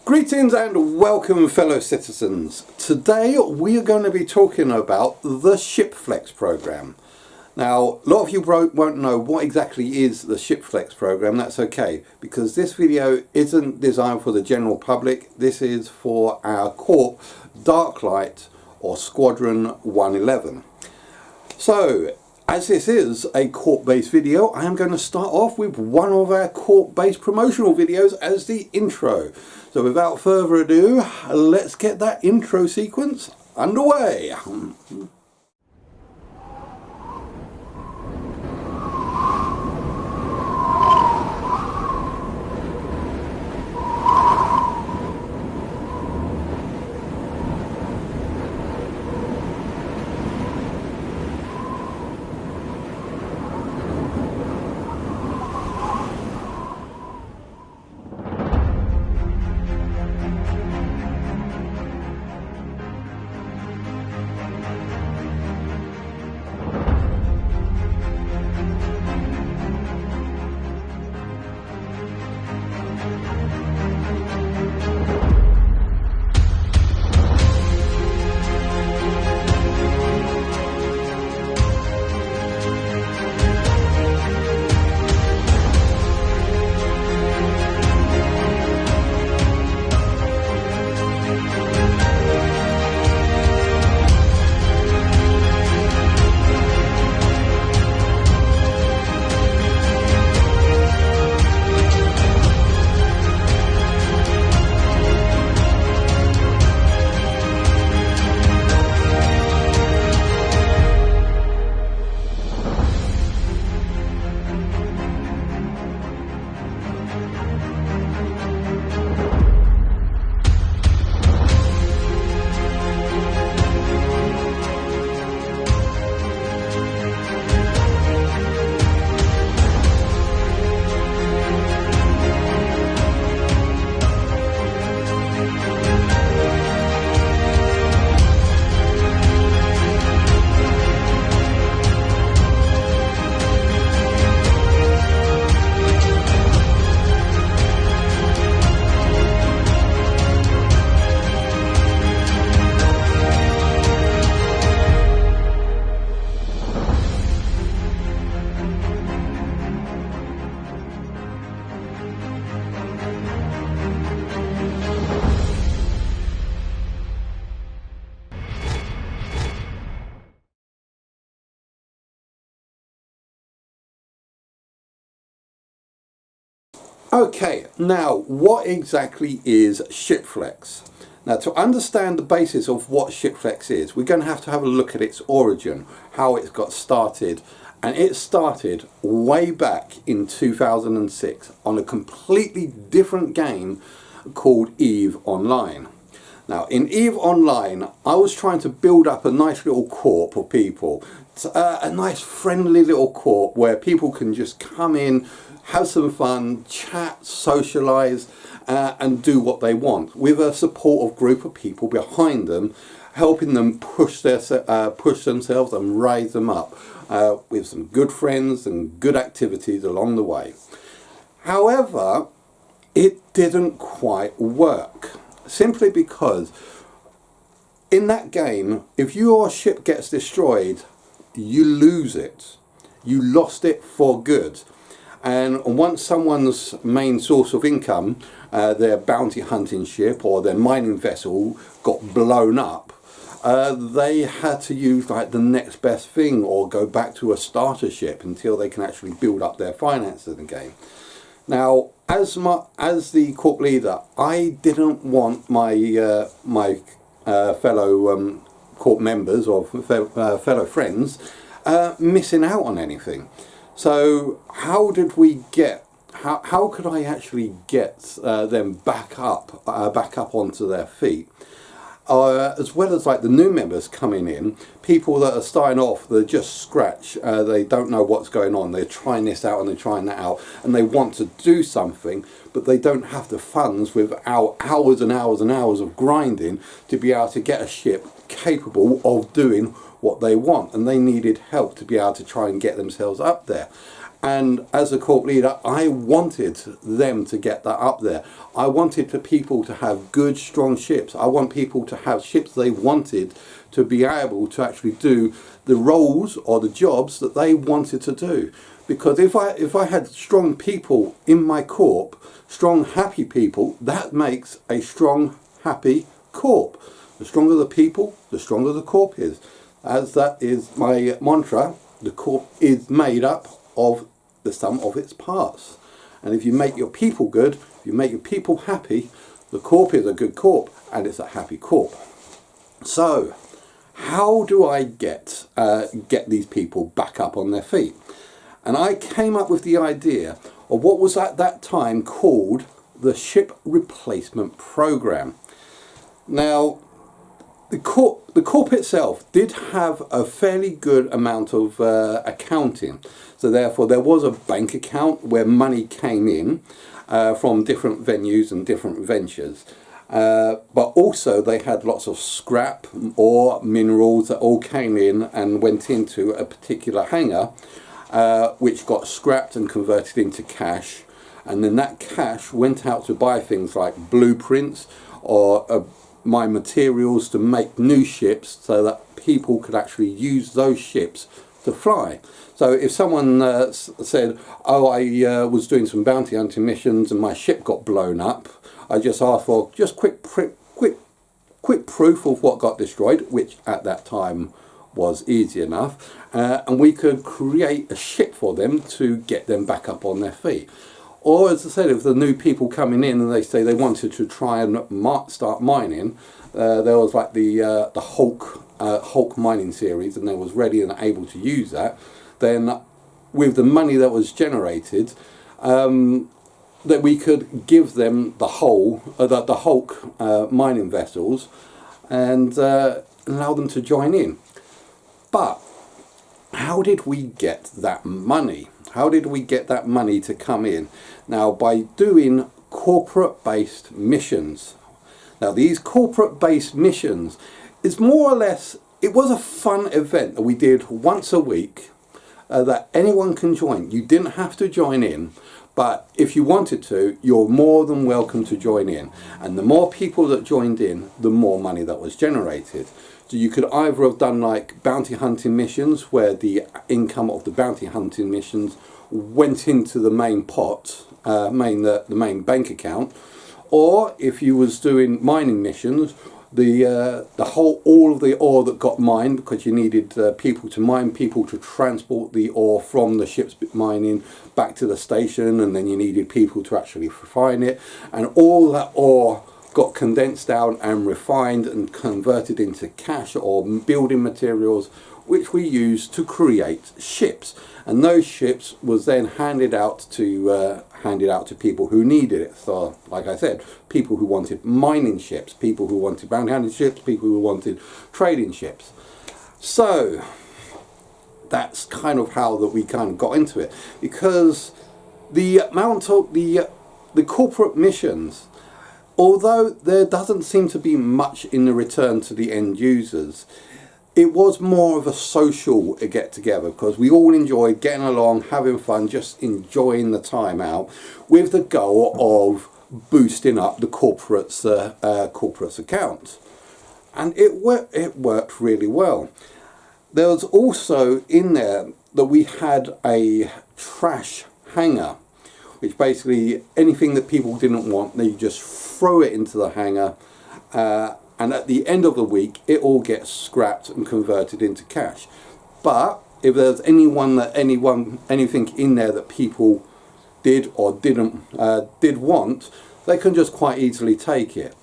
Greetings and welcome, fellow citizens. Today we are going to be talking about the ShipFlex program. Now, a lot of you won't know what exactly is the ShipFlex program. That's okay, because this video isn't designed for the general public. This is for our Corp Darklight or Squadron 111. So, as this is a Corp-based video, I am going to start off with one of our Corp-based promotional videos as the intro. So without further ado, let's get that intro sequence underway. Okay, now what exactly is ShipFlex? Now, to understand the basis of what ShipFlex is, we're going to have a look at its origin, how it got started. And it started way back in 2006 on a completely different game called EVE Online. Now, in EVE Online, I was trying to build up a nice little corp of people, a nice friendly little corp where people can just come in, have some fun, chat, socialise, and do what they want with a supportive group of people behind them, helping them push themselves and raise them up with some good friends and good activities along the way. However, it didn't quite work, simply because in that game, if your ship gets destroyed, you lose it. You lost it for good. And once someone's main source of income, their bounty hunting ship or their mining vessel got blown up, they had to use like the next best thing or go back to a starter ship until they can actually build up their finances again. Now, as the Corp leader, I didn't want my fellow Corp members or fellow friends missing out on anything. So how could I actually get them back up onto their feet? As well as like the new members coming in, people that are starting off, they're just scratch, they don't know what's going on, they're trying this out and they're trying that out, and they want to do something, but they don't have the funds without hours and hours and hours of grinding to be able to get a ship capable of doing what they want, and they needed help to be able to try and get themselves up there. And as a corp leader, I wanted them to get that up there. I wanted the people to have good, strong ships. I want people to have ships they wanted to be able to actually do the roles or the jobs that they wanted to do. Because if I had strong people in my corp, strong, happy people, that makes a strong, happy corp. The stronger the people, the stronger the corp is. As that is my mantra, the corp is made up of the sum of its parts. And if you make your people good, if you make your people happy, the corp is a good corp and it's a happy corp. So how do I get these people back up on their feet? And I came up with the idea of what was at that time called the Ship Replacement Program. Now, the corp itself did have a fairly good amount of accounting. So therefore there was a bank account where money came in from different venues and different ventures. But also they had lots of scrap or minerals that all came in and went into a particular hangar, which got scrapped and converted into cash. And then that cash went out to buy things like blueprints or my materials to make new ships so that people could actually use those ships to fly. So if someone said, oh, I was doing some bounty hunting missions and my ship got blown up, I just asked for just quick proof of what got destroyed, which at that time was easy enough, and we could create a ship for them to get them back up on their feet. Or, as I said, if the new people coming in and they say they wanted to try and start mining, there was like the Hulk mining series, and they was ready and able to use that. Then, with the money that was generated, that we could give them the Hulk mining vessels and allow them to join in. But how did we get that money? How did we get that money to come in? Now, by doing corporate-based missions. Now, these corporate-based missions is more or less, it was a fun event that we did once a week that anyone can join. You didn't have to join in, but if you wanted to, you're more than welcome to join in. And the more people that joined in, the more money that was generated. So you could either have done like bounty hunting missions where the income of the bounty hunting missions went into the main pot, the main bank account, or if you was doing mining missions, all of the ore that got mined, because you needed people to mine, people to transport the ore from the ship's mining back to the station, and then you needed people to actually refine it, and all that ore got condensed down and refined and converted into cash or building materials, which we used to create ships. And those ships was then handed out to people who needed it. So, like I said, people who wanted mining ships, people who wanted bounty hunting ships, people who wanted trading ships. So that's kind of how that we kind of got into it, because the amount of the corporate missions, although there doesn't seem to be much in the return to the end users, it was more of a social get-together, because we all enjoyed getting along, having fun, just enjoying the time out, with the goal of boosting up the corporate's account. And it worked really well. There was also in there that we had a trash hangar, which basically anything that people didn't want, they just throw it into the hangar, and at the end of the week it all gets scrapped and converted into cash. But if there's anything in there that people did or did want, they can just quite easily take it.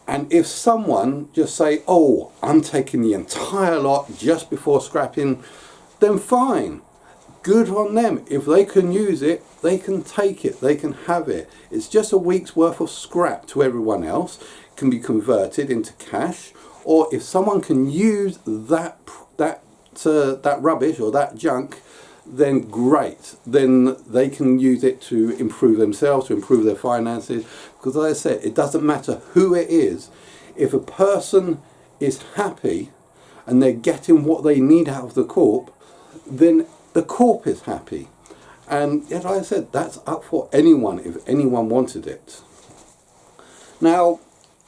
And if someone just say, oh, I'm taking the entire lot just before scrapping, then fine, good on them. If they can use it, they can take it, they can have it. It's just a week's worth of scrap to everyone else. It can be converted into cash, or if someone can use that rubbish or that junk, then great. Then they can use it to improve themselves, to improve their finances. Because as I said, it doesn't matter who it is. If a person is happy and they're getting what they need out of the corp, then the corp is happy. And like I said, that's up for anyone if anyone wanted it. Now,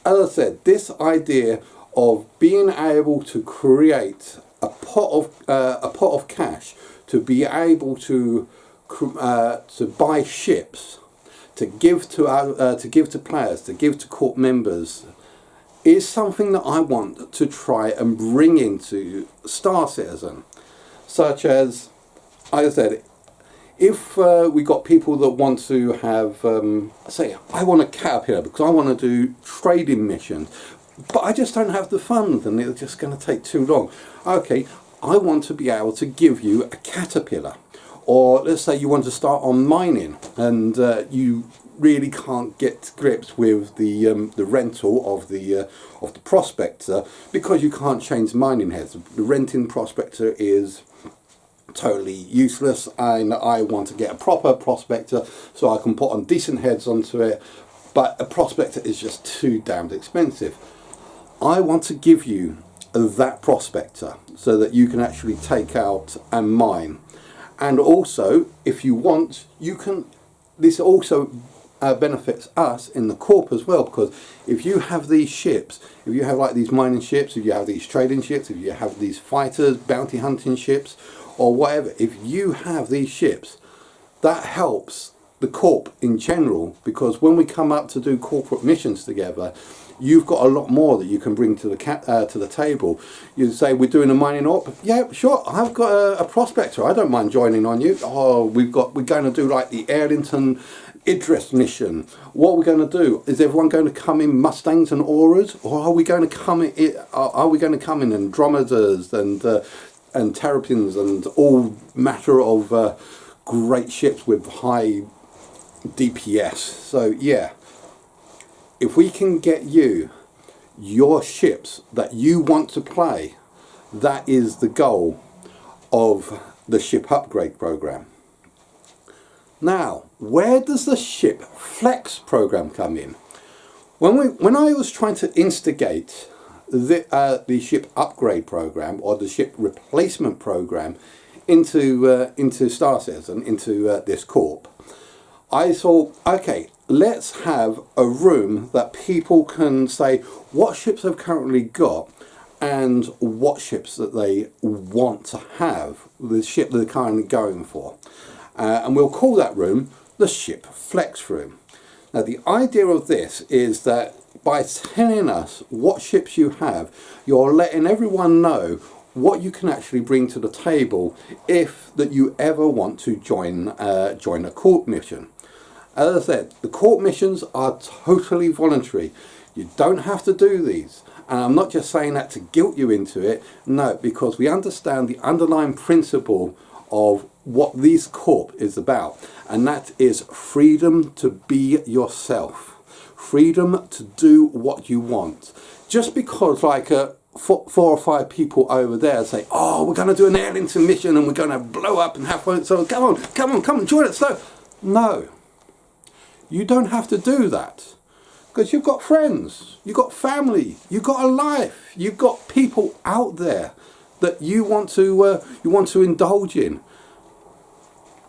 as I said, this idea of being able to create a pot of cash to be able to buy ships, to give to players, to give to Corp members, is something that I want to try and bring into Star Citizen. Such as, like I said, if we got people that want to have, say, I want a caterpillar because I want to do trading missions, but I just don't have the funds and it's just going to take too long. Okay, I want to be able to give you a caterpillar. Or let's say you want to start on mining and you really can't get to grips with the rental of the prospector because you can't change mining heads. The renting prospector is totally useless, and I want to get a proper prospector so I can put on decent heads onto it, but a prospector is just too damned expensive. I want to give you that prospector so that you can actually take out and mine. And also, if you want, you can, this also benefits us in the Corp as well, because if you have these ships, if you have like these mining ships, if you have these trading ships, if you have these fighters, bounty hunting ships, or whatever, if you have these ships, that helps the Corp in general, because when we come up to do corporate missions together, you've got a lot more that you can bring to the table. You say, we're doing a mining op. Yeah, sure. I've got a prospector. I don't mind joining on you. Oh, we're going to do like the Arlington Idris mission. What are we going to do? Is everyone going to come in Mustangs and Auras, or are we going to come in? Are we going to come in Andromedas and Terrapins and all matter of great ships with high DPS? So yeah. If we can get you your ships that you want to play, that is the goal of the ship upgrade program. Now, where does the ship flex program come in? When I was trying to instigate the ship upgrade program or the ship replacement program into Star Citizen, into this Corp, I thought, okay, let's have a room that people can say what ships they've currently got and what ships that they want to have, the ship they're currently going for. And we'll call that room the Ship Flex Room. Now the idea of this is that by telling us what ships you have, you're letting everyone know what you can actually bring to the table if that you ever want to join a Corp mission. As I said, the Corp missions are totally voluntary. You don't have to do these. And I'm not just saying that to guilt you into it. No, because we understand the underlying principle of what this Corp is about. And that is freedom to be yourself. Freedom to do what you want. Just because like 4 or 5 people over there say, oh, we're going to do an Arlington mission and we're going to blow up and have fun. So come on, join us. So, no. You don't have to do that, because you've got friends, you've got family, you've got a life, you've got people out there that you want to indulge in.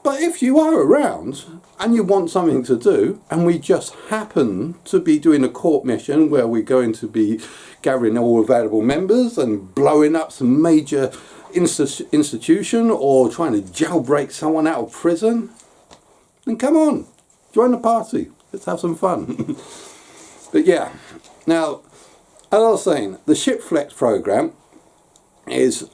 But if you are around and you want something to do, and we just happen to be doing a Corp mission where we're going to be gathering all available members and blowing up some major institution or trying to jailbreak someone out of prison, then come on. Join the party. Let's have some fun. But yeah, now, as I was saying, the Ship Flex program is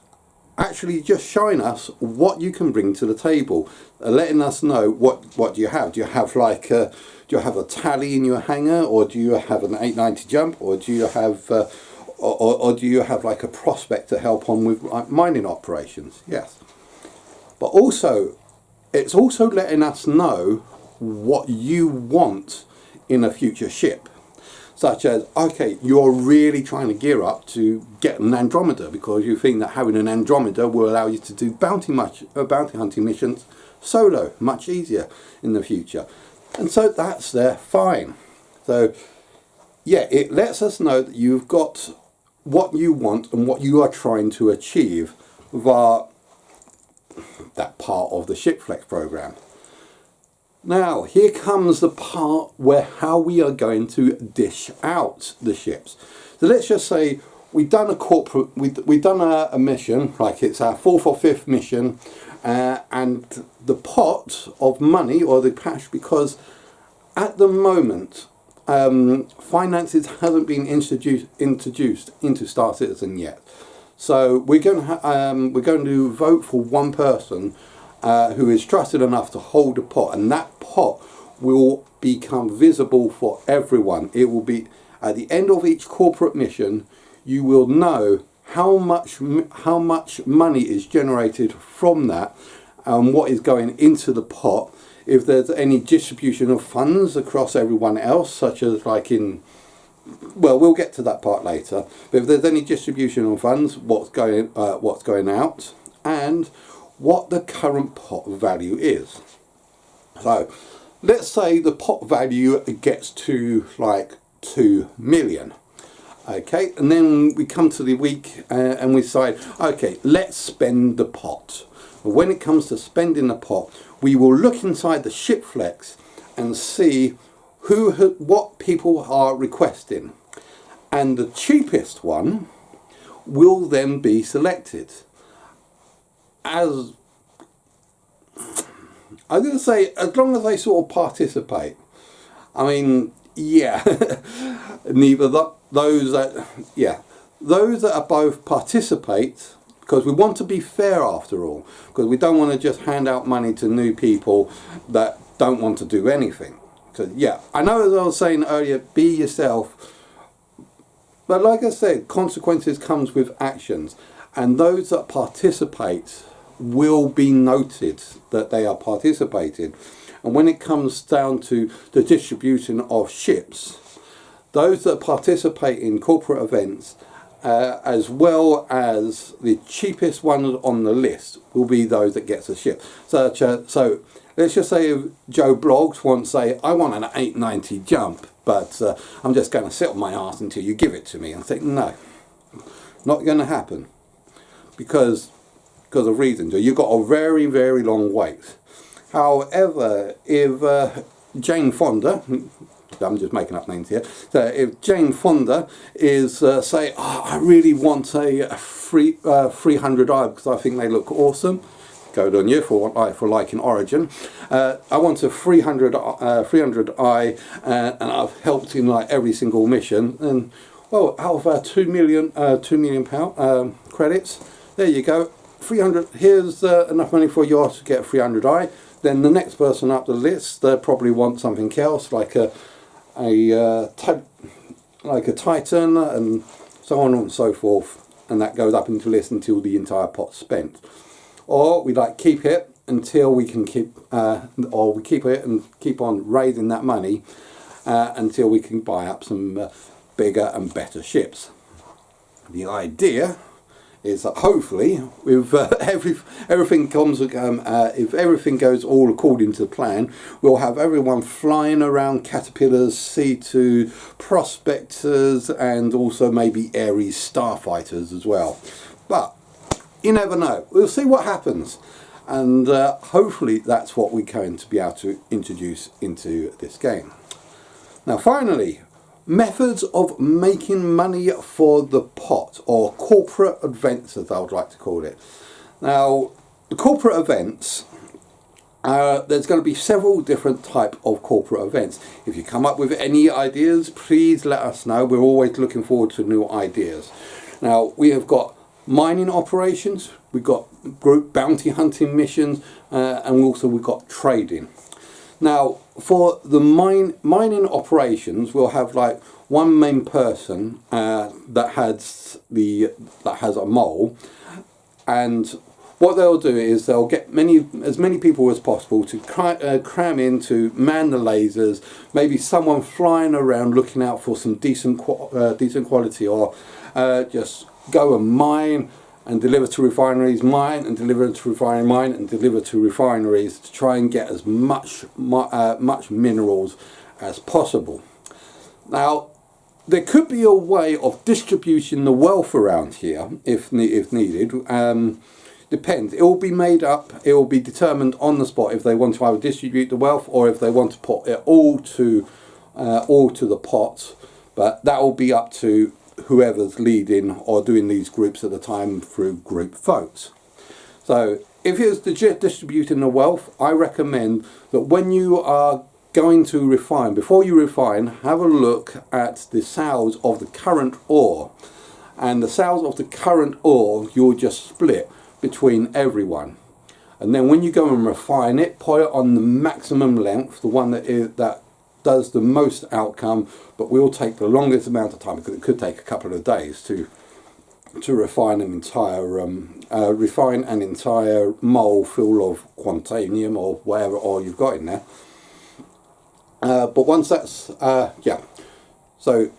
actually just showing us what you can bring to the table, letting us know what do you have. Do you have like do you have a tally in your hangar, or do you have an 890 jump, or do you have or do you have like a prospect to help on with like mining operations? Yes, but also it's also letting us know what you want in a future ship, such as, okay, you're really trying to gear up to get an Andromeda because you think that having an Andromeda will allow you to do bounty hunting missions solo much easier in the future, and so that's there, fine. So yeah, it lets us know that you've got what you want and what you are trying to achieve via that part of the Ship Flex program. Now, here comes the part where how we are going to dish out the ships. So let's just say we've done a corporate, we've done a mission, like it's our 4th or 5th mission, and the pot of money or the cash, because at the moment finances hasn't been introduced into Star Citizen yet. So we're going to vote for one person who is trusted enough to hold a pot, and that pot will become visible for everyone. It will be at the end of each corporate mission. You will know how much money is generated from that, and what is going into the pot. If there's any distribution of funds across everyone else, such as like in, well, we'll get to that part later. But if there's any distribution of funds, what's going out, and what the current pot value is. So let's say the pot value gets to like 2 million. Okay, and then we come to the week and we decide, okay, let's spend the pot. But when it comes to spending the pot, we will look inside the ship flex and see what people are requesting, and the cheapest one will then be selected. As I'm going to say, as long as they sort of participate. I mean, yeah, those that are both participate, because we want to be fair after all, because we don't want to just hand out money to new people that don't want to do anything. So yeah, I know, as I was saying earlier, be yourself, but like I said, consequences comes with actions, and those that participate will be noted that they are participating. And when it comes down to the distribution of ships, those that participate in corporate events, as well as the cheapest ones on the list, will be those that gets a ship. So let's just say if Joe Bloggs wants to say, I want an 890 jump, but I'm just going to sit on my arse until you give it to me. And I think, no, not going to happen, because of reasons. You've got a very, very long wait. However, if Jane Fonda, I'm just making up names here, so if Jane Fonda is say, oh, I really want a 300i because I think they look awesome, good on you for liking Origin. I want a 300i and I've helped in like every single mission, and well, out of 2 million pound credits, there you go, 300, here's enough money for you to get 300i. Then the next person up the list, they probably want something else, like a Titan and so on and so forth, and that goes up into the list until the entire pot's spent. Or we like keep it until we can keep, or we keep it and keep on raising that money until we can buy up some bigger and better ships. The idea is that hopefully, with everything comes, if everything goes all according to plan, we'll have everyone flying around Caterpillars, C2 Prospectors, and also maybe Ares Starfighters as well. But you never know. We'll see what happens, and hopefully that's what we're going to be able to introduce into this game. Now, finally, methods of making money for the pot, or corporate events as I would like to call it. Now, the corporate events, there's going to be several different type of corporate events. If you come up with any ideas, please let us know. We're always looking forward to new ideas. Now, we have got mining operations, we've got group bounty hunting missions, and also we've got trading. Now, for the mining operations, we'll have like one main person that has a mole, and what they'll do is they'll get as many people as possible to cram in to man the lasers. Maybe someone flying around looking out for some decent quality, or just go and mine and deliver to refineries, mine and deliver to refinery, mine and deliver to refineries, to try and get as much minerals as possible. Now, there could be a way of distributing the wealth around here if needed. Depends. It will be made up. It will be determined on the spot if they want to either distribute the wealth or if they want to put it all to the pot. But that will be up to whoever's leading or doing these groups at the time through group votes. So if it's distributing the wealth, I recommend that when you are going to refine, before you refine, have a look at the sales of the current ore. And the sales of the current ore, you'll just split between everyone. And then when you go and refine it, put it on the maximum length, the one that does the most outcome, but will take the longest amount of time, because it could take a couple of days to refine an entire mole full of quantanium or whatever ore you've got in there. But once that's so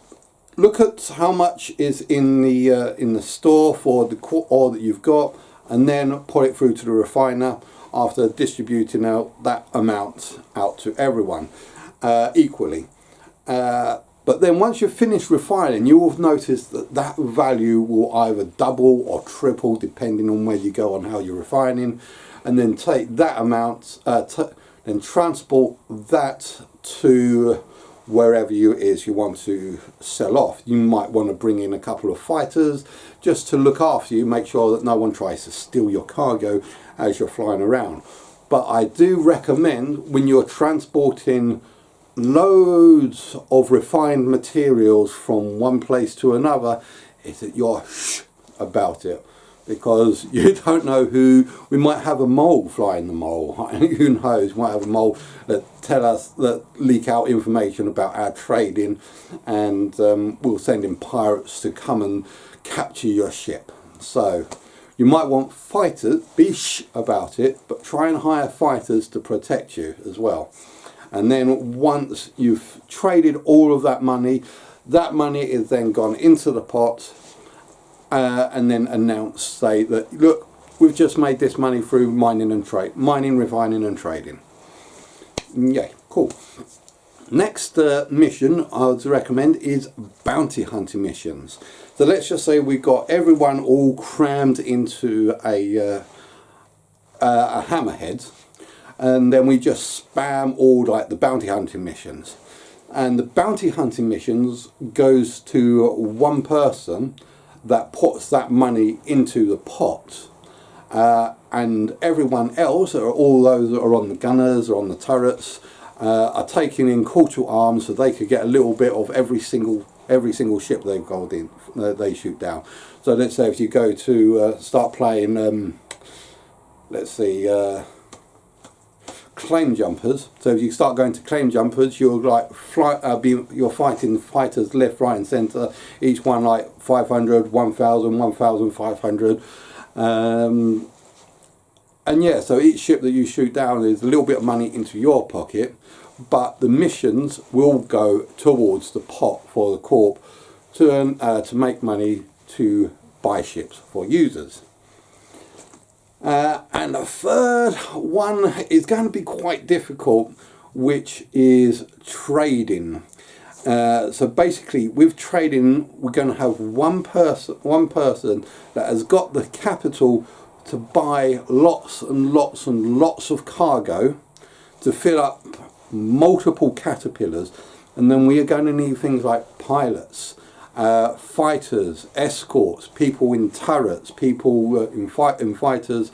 look at how much is in the store for the ore that you've got, and then put it through to the refiner after distributing out that amount out to everyone equally. But then once you've finished refining, you will notice that value will either double or triple depending on where you go on how you're refining, and then take that amount, then transport that to wherever you want to sell off. You might want to bring in a couple of fighters just to look after you, make sure that no one tries to steal your cargo as you're flying around. But I do recommend, when you're transporting loads of refined materials from one place to another, is that you're shh about it, because you don't know who. We might have a mole flying the mole. Who knows? We might have a mole that leak out information about our trading, and we'll send in pirates to come and capture your ship. So you might want fighters. Be shh about it, but try and hire fighters to protect you as well. And then once you've traded all of that money is then gone into the pot, and then say that, look, we've just made this money through mining, refining and trading. Yeah, cool. Next mission I would recommend is bounty hunting missions. So let's just say we've got everyone all crammed into a hammerhead, and then we just spam all like the bounty hunting missions. And the bounty hunting missions goes to one person that puts that money into the pot, and everyone else, or all those that are on the gunners or on the turrets, are taking in call to arms, so they could get a little bit of every single ship they've got in, they shoot down. So let's say if you go to start playing, let's see, claim jumpers. So if you start going to claim jumpers, you're like you're fighting fighters left, right and centre, each one like 500, 1000, 1500, and yeah, so each ship that you shoot down is a little bit of money into your pocket, but the missions will go towards the pot for the Corp to make money to buy ships for users. And the third one is going to be quite difficult, which is trading. So basically, with trading, we're going to have one person that has got the capital to buy lots and lots and lots of cargo to fill up multiple caterpillars, and then we are going to need things like pilots, fighters, escorts, people in turrets, people in fighters,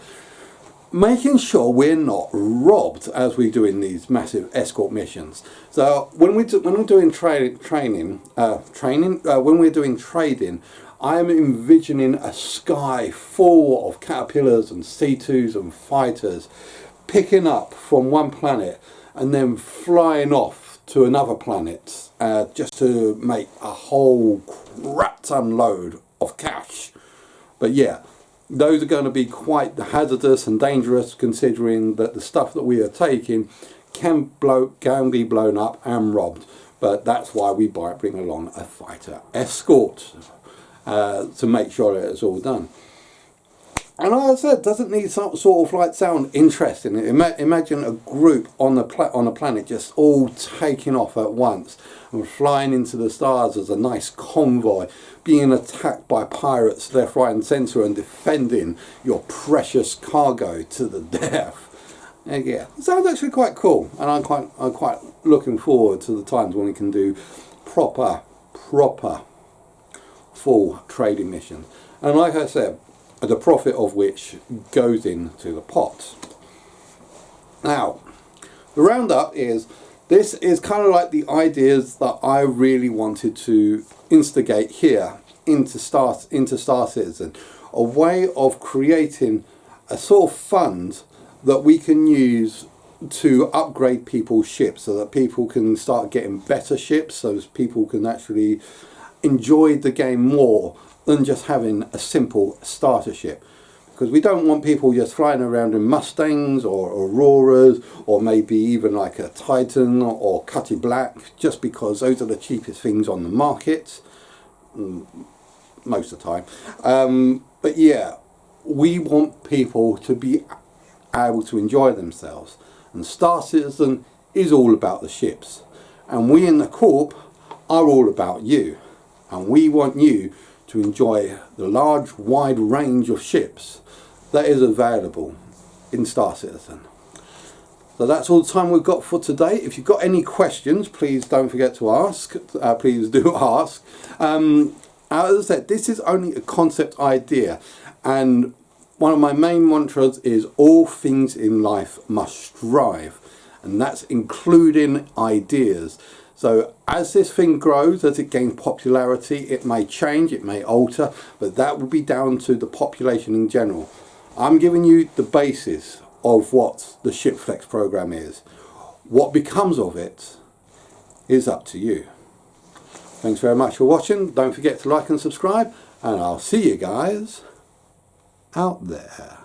making sure we're not robbed as we do in these massive escort missions. So when we're doing trading, I am envisioning a sky full of caterpillars and C2s and fighters picking up from one planet and then flying off to another planet, just to make a whole crap ton load of cash. But yeah, those are going to be quite hazardous and dangerous, considering that the stuff that we are taking can be blown up and robbed. But that's why we bring along a fighter escort to make sure that it's all done. And like I said, doesn't need some sort of like sound interesting. Imagine a group on the planet just all taking off at once and flying into the stars as a nice convoy, being attacked by pirates left, right, and centre, and defending your precious cargo to the death. And yeah, it sounds actually quite cool, and I'm quite looking forward to the times when we can do proper full trading missions. And like I said, the profit of which goes into the pot. Now, the roundup is, this is kind of like the ideas that I really wanted to instigate here into Star Citizen, a way of creating a sort of fund that we can use to upgrade people's ships, so that people can start getting better ships, so that people can actually enjoy the game more than just having a simple starter ship. Because we don't want people just flying around in Mustangs or Auroras, or maybe even like a Titan or Cutty Black, just because those are the cheapest things on the market most of the time. But yeah, we want people to be able to enjoy themselves, and Star Citizen is all about the ships, and we in the Corp are all about you, and we want you to enjoy the large, wide range of ships that is available in Star Citizen. So that's all the time we've got for today. If you've got any questions, please don't forget to ask. Please do ask. As I said, this is only a concept idea, and one of my main mantras is all things in life must strive, and that's including ideas. So as this thing grows, as it gains popularity, it may change, it may alter, but that would be down to the population in general. I'm giving you the basis of what the ShipFlex program is. What becomes of it is up to you. Thanks very much for watching. Don't forget to like and subscribe, and I'll see you guys out there.